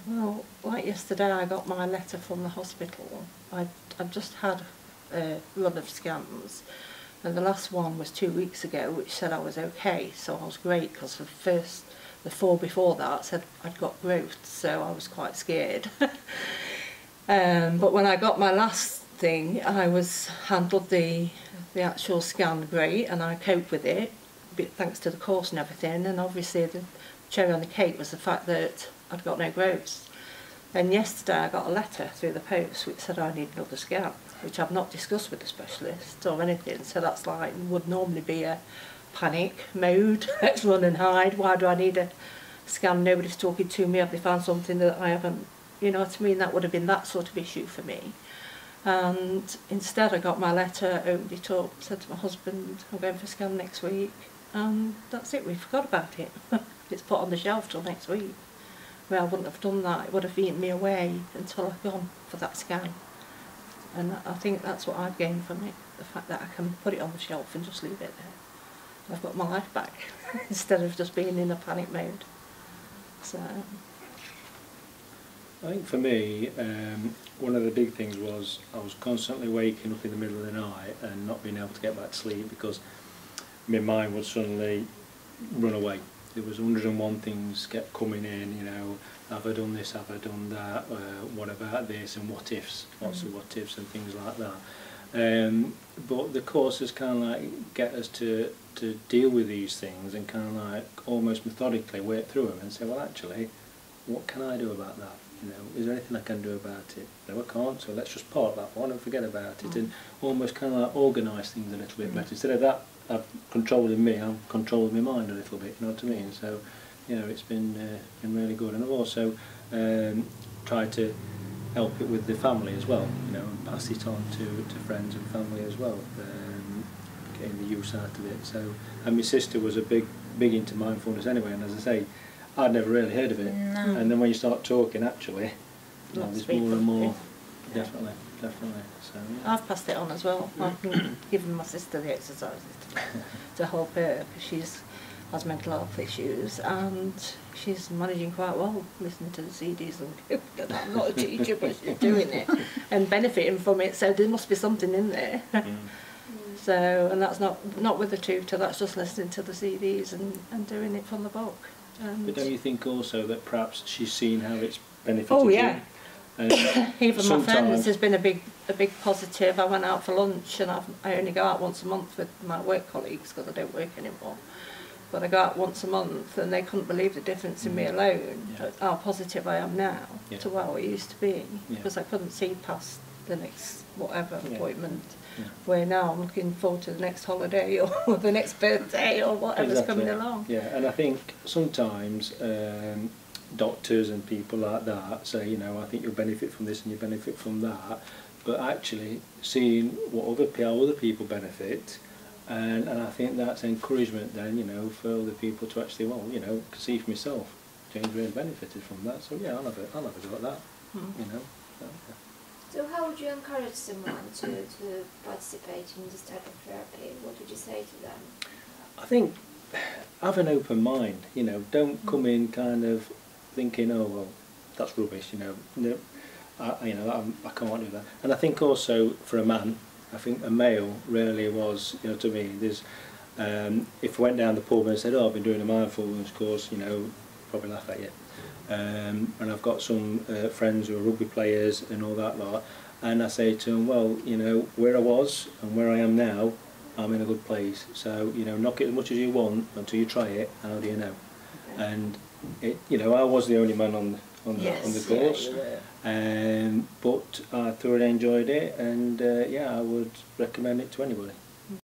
Well, like yesterday I got my letter from the hospital. I've just had a run of scans, and the last one was 2 weeks ago, which said I was okay, so I was great, because the 4 before that said I'd got growth, so I was quite scared. But when I got my last thing, I handled the actual scan great, and I coped with it, thanks to the course and everything. And obviously the cherry on the cake was the fact that I'd got no growths. And yesterday I got a letter through the post which said I need another scan, which I've not discussed with the specialist or anything. So that's like, would normally be a panic mode. Let's run and hide. Why do I need a scan? Nobody's talking to me. Have they found something that I haven't? You know what I mean? That would have been that sort of issue for me. And instead I got my letter, opened it up, said to my husband, I'm going for a scan next week. And that's it, we forgot about it. It's put on the shelf till next week. Well, I wouldn't have done that. It would have eaten me away until I'd gone for that scan. And I think that's what I've gained from it, the fact that I can put it on the shelf and just leave it there. I've got my life back instead of just being in a panic mode. So I think for me, one of the big things was I was constantly waking up in the middle of the night and not being able to get back to sleep, because my mind would suddenly run away. There was 101 things kept coming in, you know, have I done this, have I done that, what about this, and what ifs, lots of what ifs and things like that. But the courses kind of like get us to deal with these things and kind of like almost methodically work through them and say, well, actually, what can I do about that? You know, is there anything I can do about it? No, I can't, so let's just park that one and forget about it, and almost kind of like organise things a little bit better. Instead of that controlling me, I'm controlling my mind a little bit, you know what I mean? So, you know, it's been really good. And I've also tried to help it with the family as well, you know, and pass it on to friends and family as well, getting the use out of it. So, and my sister was a big into mindfulness anyway, and as I say, I'd never really heard of it. No. And then when you start talking, actually, you know, there's more and more. Definitely. So, yeah. I've passed it on as well. I've given my sister the exercises to help her, because she has mental health issues, and she's managing quite well, listening to the CDs and I'm not a teacher, but she's doing it and benefiting from it. So there must be something in there. So, and that's not with a tutor. That's just listening to the CDs and doing it from the book. But don't you think also that perhaps she's seen how it's benefited you? Yeah. Even my friends has been a big positive. I went out for lunch, and I only go out once a month with my work colleagues because I don't work anymore. But I go out once a month, and they couldn't believe the difference in me alone, how positive I am now to how I used to be, because I couldn't see past the next whatever appointment. Where now I'm looking forward to the next holiday or the next birthday or whatever's coming along. Yeah, and I think sometimes doctors and people like that say, you know, I think you'll benefit from this and you benefit from that, but actually seeing how other people benefit, and I think that's encouragement then, you know, for other people to actually, well, you know, see for myself, James really benefited from that, so yeah, I'll have a go at that, you know. So how would you encourage someone to participate in this type of therapy? What would you say to them? I think have an open mind, you know, don't come in kind of thinking, oh well, that's rubbish, you know, no, I can't do that. And I think also for a man, I think a male rarely was, you know, to me, there's if I went down the pub and said, oh, I've been doing a mindfulness course, you know, probably laugh at you. And I've got some friends who are rugby players and all that lot, and I say to them, well, you know, where I was and where I am now, I'm in a good place, so, you know, knock it as much as you want until you try it, and how do you know? And it, you know, I was the only man on the course, but I thoroughly enjoyed it, and yeah, I would recommend it to anybody.